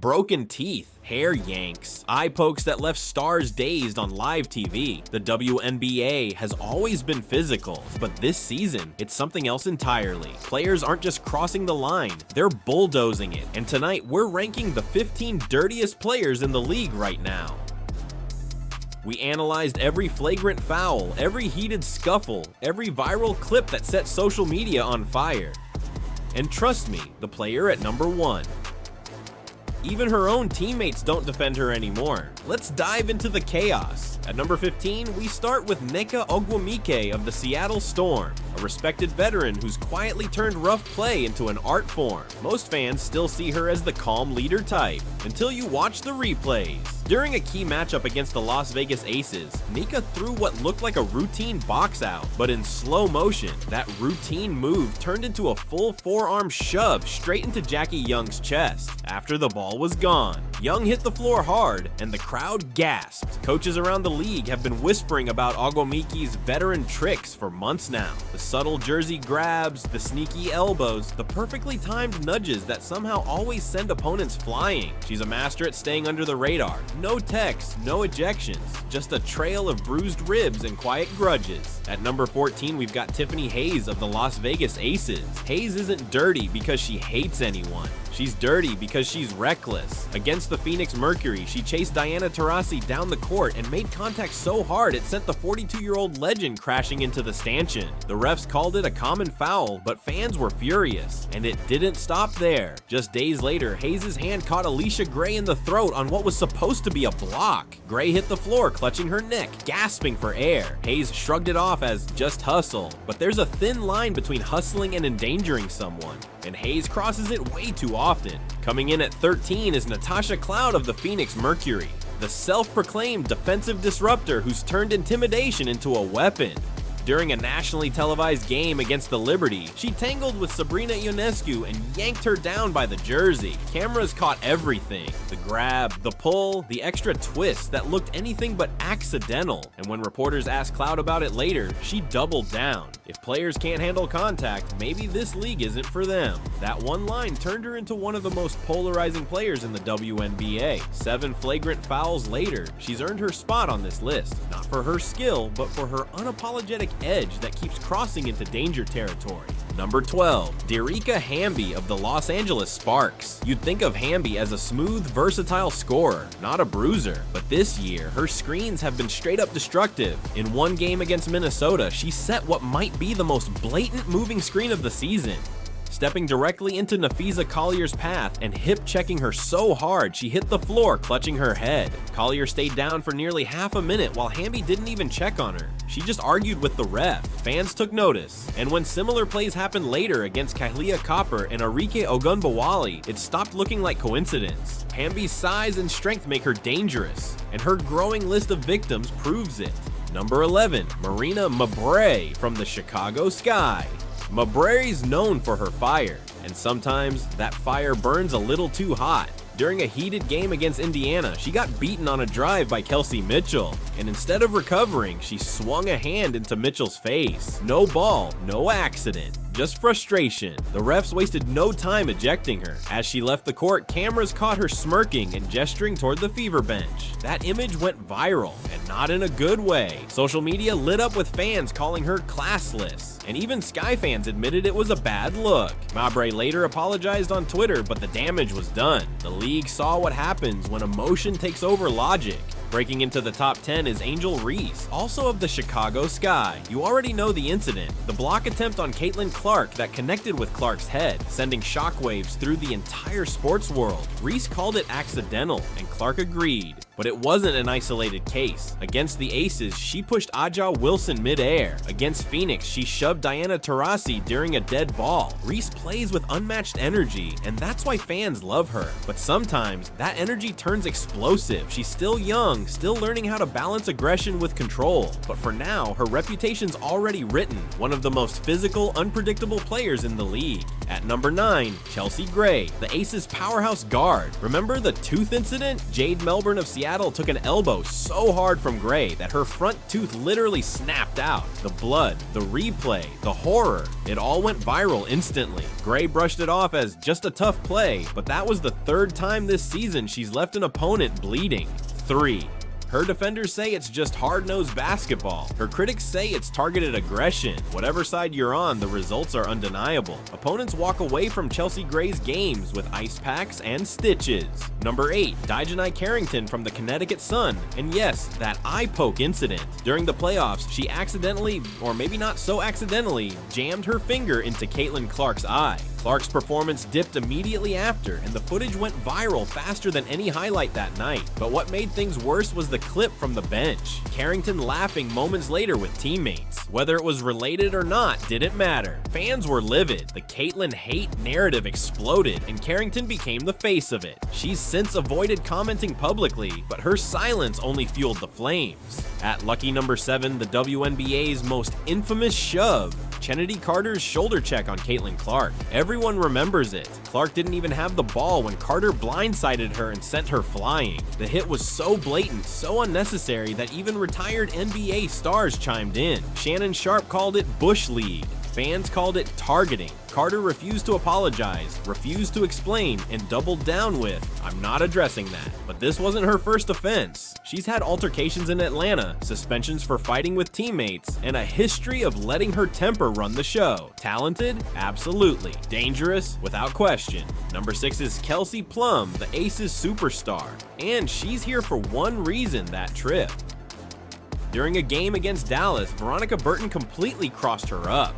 broken teeth, hair yanks, eye pokes that left stars dazed on live TV. The WNBA has always been physical, but this season, it's something else entirely. Players aren't just crossing the line, they're bulldozing it. And tonight, we're ranking the 15 dirtiest players in the league right now. We analyzed every flagrant foul, every heated scuffle, every viral clip that set social media on fire. And trust me, the player at number 1. Even her own teammates don't defend her anymore. Let's dive into the chaos. At number 15, we start with Nneka Ogwumike of the Seattle Storm, a respected veteran who's quietly turned rough play into an art form. Most fans still see her as the calm leader type, until you watch the replays. During a key matchup against the Las Vegas Aces, Nneka threw what looked like a routine box out, but in slow motion, that routine move turned into a full forearm shove straight into Jackie Young's chest. After the ball was gone, Young hit the floor hard, and the crowd gasped. Coaches around the league have been whispering about Ogwumike's veteran tricks for months now. The subtle jersey grabs, the sneaky elbows, the perfectly timed nudges that somehow always send opponents flying. She's a master at staying under the radar. No techs, no ejections, just a trail of bruised ribs and quiet grudges. At number 14, we've got Tiffany Hayes of the Las Vegas Aces. Hayes isn't dirty because she hates anyone. She's dirty because she's reckless. Against the Phoenix Mercury, she chased Diana Taurasi down the court and made contact so hard it sent the 42-year-old legend crashing into the stanchion. The refs called it a common foul, but fans were furious. And it didn't stop there. Just days later, Hayes' hand caught Alicia Gray in the throat on what was supposed to be a block. Gray hit the floor, clutching her neck, gasping for air. Hayes shrugged it off as just hustle. But there's a thin line between hustling and endangering someone, and Hayes crosses it way too often. Coming in at 13 is Natasha Cloud of the Phoenix Mercury, the self-proclaimed defensive disruptor who's turned intimidation into a weapon. During a nationally televised game against the Liberty, she tangled with Sabrina Ionescu and yanked her down by the jersey. Cameras caught everything: the grab, the pull, the extra twist that looked anything but accidental. And when reporters asked Cloud about it later, she doubled down. If players can't handle contact, maybe this league isn't for them. That one line turned her into one of the most polarizing players in the WNBA. 7 flagrant fouls later, she's earned her spot on this list, not for her skill, but for her unapologetic edge that keeps crossing into danger territory. Number 12, Derica Hamby of the Los Angeles Sparks. You'd think of Hamby as a smooth, versatile scorer, not a bruiser. But this year, her screens have been straight up destructive. In one game against Minnesota, she set what might be the most blatant moving screen of the season, stepping directly into Nafisa Collier's path and hip-checking her so hard she hit the floor clutching her head. Collier stayed down for nearly half a minute while Hamby didn't even check on her. She just argued with the ref. Fans took notice, and when similar plays happened later against Kahlia Copper and Arike Ogunbowale, it stopped looking like coincidence. Hamby's size and strength make her dangerous, and her growing list of victims proves it. Number 11, Marina Mabrey from the Chicago Sky. Mabrey's known for her fire, and sometimes that fire burns a little too hot. During a heated game against Indiana, she got beaten on a drive by Kelsey Mitchell, and instead of recovering, she swung a hand into Mitchell's face. No ball, no accident, just frustration. The refs wasted no time ejecting her. As she left the court, cameras caught her smirking and gesturing toward the fever bench. That image went viral, and not in a good way. Social media lit up with fans calling her classless, and even Sky fans admitted it was a bad look. Mabrey later apologized on Twitter, but the damage was done. The league saw what happens when emotion takes over logic. Breaking into the top 10 is Angel Reese, also of the Chicago Sky. You already know the incident, the block attempt on Caitlin Clark that connected with Clark's head, sending shockwaves through the entire sports world. Reese called it accidental, and Clark agreed. But it wasn't an isolated case. Against the Aces, she pushed Aja Wilson midair. Against Phoenix, she shoved Diana Taurasi during a dead ball. Reese plays with unmatched energy, and that's why fans love her. But sometimes, that energy turns explosive. She's still young, young, still learning how to balance aggression with control, but for now, her reputation's already written, one of the most physical, unpredictable players in the league. At number 9, Chelsea Gray, the Aces powerhouse guard. Remember the tooth incident? Jade Melbourne of Seattle took an elbow so hard from Gray that her front tooth literally snapped out. The blood, the replay, the horror, it all went viral instantly. Gray brushed it off as just a tough play, but that was the 3rd time this season she's left an opponent bleeding. 3. Her defenders say it's just hard-nosed basketball. Her critics say it's targeted aggression. Whatever side you're on, the results are undeniable. Opponents walk away from Chelsea Gray's games with ice packs and stitches. Number 8, Dijonai Carrington from the Connecticut Sun. And yes, that eye poke incident. During the playoffs, she accidentally, or maybe not so accidentally, jammed her finger into Caitlin Clark's eye. Clark's performance dipped immediately after, and the footage went viral faster than any highlight that night. But what made things worse was the clip from the bench. Carrington laughing moments later with teammates. Whether it was related or not didn't matter. Fans were livid. The Caitlin hate narrative exploded, and Carrington became the face of it. She's since avoided commenting publicly, but her silence only fueled the flames. At lucky number 7, the WNBA's most infamous shove. Kennedy Carter's shoulder check on Caitlin Clark. Everyone remembers it. Clark didn't even have the ball when Carter blindsided her and sent her flying. The hit was so blatant, so unnecessary that even retired NBA stars chimed in. Shannon Sharp called it Bush League. Fans called it targeting. Carter refused to apologize, refused to explain, and doubled down with, "I'm not addressing that." But this wasn't her first offense. She's had altercations in Atlanta, suspensions for fighting with teammates, and a history of letting her temper run the show. Talented? Absolutely. Dangerous? Without question. Number 6 is Kelsey Plum, the Aces superstar. And she's here for one reason, that trip. During a game against Dallas, Veronica Burton completely crossed her up.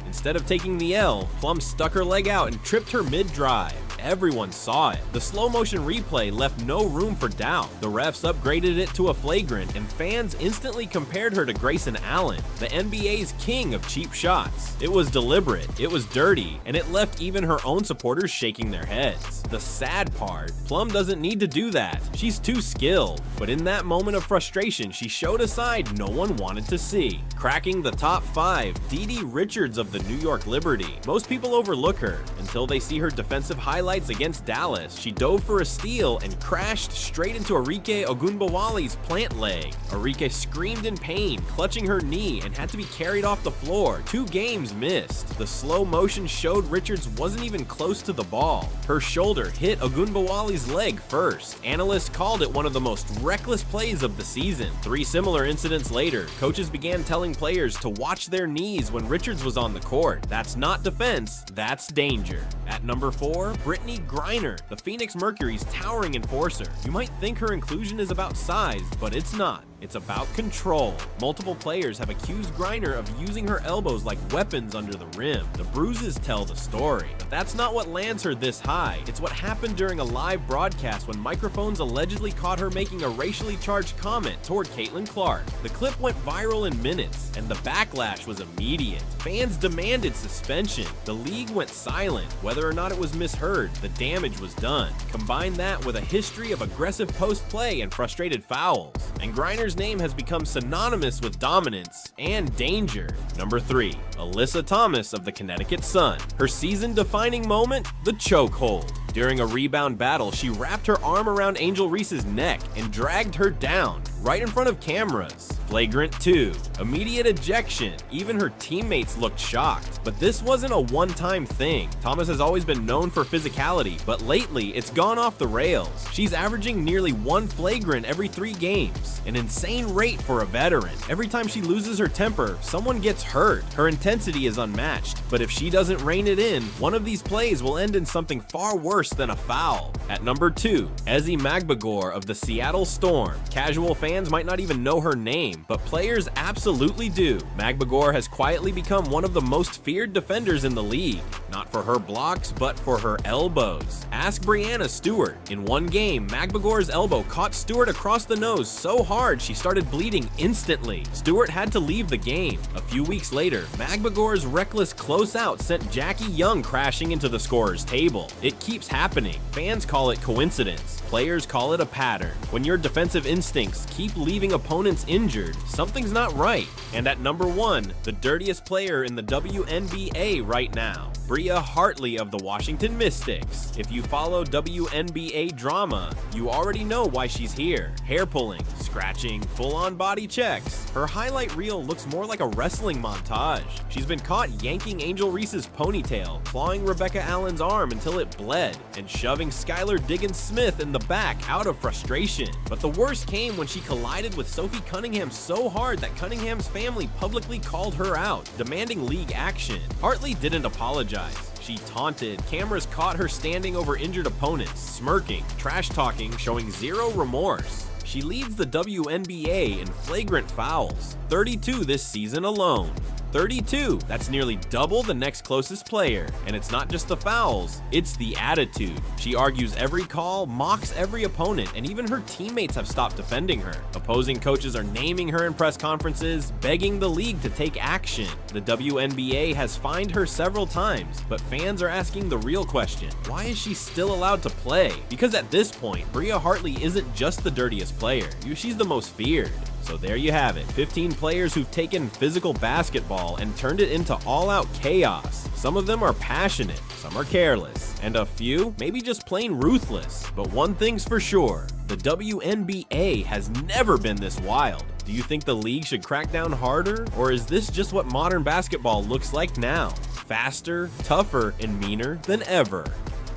Instead of taking the L, Plum stuck her leg out and tripped her mid-drive. Everyone saw it. The slow motion replay left no room for doubt. The refs upgraded it to a flagrant, and fans instantly compared her to Grayson Allen, the NBA's king of cheap shots. It was deliberate, it was dirty, and it left even her own supporters shaking their heads. The sad part, Plum doesn't need to do that. She's too skilled. But in that moment of frustration, she showed a side no one wanted to see. Cracking the top 5, Dee Richards of the New York Liberty. Most people overlook her until they see her defensive highlights against Dallas. She dove for a steal and crashed straight into Arike Ogunbowale's plant leg. Arike screamed in pain, clutching her knee, and had to be carried off the floor. 2 games missed. The slow motion showed Richards wasn't even close to the ball. Her shoulder hit Ogunbowale's leg first. Analysts called it one of the most reckless plays of the season. 3 similar incidents later, coaches began telling players to watch their knees when Richards was on the court. That's not defense, that's danger. At number 4, Brittany Griner, the Phoenix Mercury's towering enforcer. You might think her inclusion is about size, but it's not. It's about control. Multiple players have accused Griner of using her elbows like weapons under the rim. The bruises tell the story. But that's not what lands her this high. It's what happened during a live broadcast when microphones allegedly caught her making a racially charged comment toward Caitlin Clark. The clip went viral in minutes, and the backlash was immediate. Fans demanded suspension. The league went silent. Whether or not it was misheard, the damage was done. Combine that with a history of aggressive post-play and frustrated fouls, and Griner's name has become synonymous with dominance and danger. Number 3, Alyssa Thomas of the Connecticut Sun. Her season-defining moment? The chokehold. During a rebound battle, she wrapped her arm around Angel Reese's neck and dragged her down, right in front of cameras. Flagrant 2. Immediate ejection. Even her teammates looked shocked. But this wasn't a one-time thing. Thomas has always been known for physicality, but lately it's gone off the rails. She's averaging nearly 1 flagrant every 3 games. An insane rate for a veteran. Every time she loses her temper, someone gets hurt. Her intensity is unmatched, but if she doesn't rein it in, one of these plays will end in something far worse than a foul. At number 2, Ezi Magbagor of the Seattle Storm. Casual fans might not even know her name, but players absolutely do. Magbagor has quietly become one of the most feared defenders in the league. Not for her blocks, but for her elbows. Ask Brianna Stewart. In one game, Magbagor's elbow caught Stewart across the nose so hard she started bleeding instantly. Stewart had to leave the game. A few weeks later, Magbagor's reckless closeout sent Jackie Young crashing into the scorer's table. It keeps happening. Fans call it coincidence. Players call it a pattern. When your defensive instincts keep leaving opponents injured, something's not right. And at number 1, the dirtiest player in the WNBA right now, Bria Hartley of the Washington Mystics. If you follow WNBA drama, you already know why she's here. Hair pulling, scratching, full-on body checks. Her highlight reel looks more like a wrestling montage. She's been caught yanking Angel Reese's ponytail, clawing Rebecca Allen's arm until it bled, and shoving Skylar Diggins-Smith in the back out of frustration. But the worst came when she collided with Sophie Cunningham so hard that Cunningham's family publicly called her out, demanding league action. Hartley didn't apologize. She taunted. Cameras caught her standing over injured opponents, smirking, trash-talking, showing zero remorse. She leads the WNBA in flagrant fouls, 32 this season alone. 32, that's nearly double the next closest player. And it's not just the fouls, it's the attitude. She argues every call, mocks every opponent, and even her teammates have stopped defending her. Opposing coaches are naming her in press conferences, begging the league to take action. The WNBA has fined her several times, but fans are asking the real question: why is she still allowed to play? Because at this point, Bria Hartley isn't just the dirtiest player, she's the most feared. So there you have it, 15 players who've taken physical basketball and turned it into all-out chaos. Some of them are passionate, some are careless, and a few maybe just plain ruthless. But one thing's for sure, the WNBA has never been this wild. Do you think the league should crack down harder, or is this just what modern basketball looks like now? Faster, tougher, and meaner than ever.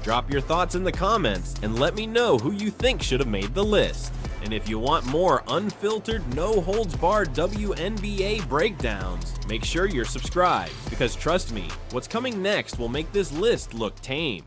Drop your thoughts in the comments and let me know who you think should have made the list. And if you want more unfiltered, no-holds-barred WNBA breakdowns, make sure you're subscribed, because trust me, what's coming next will make this list look tame.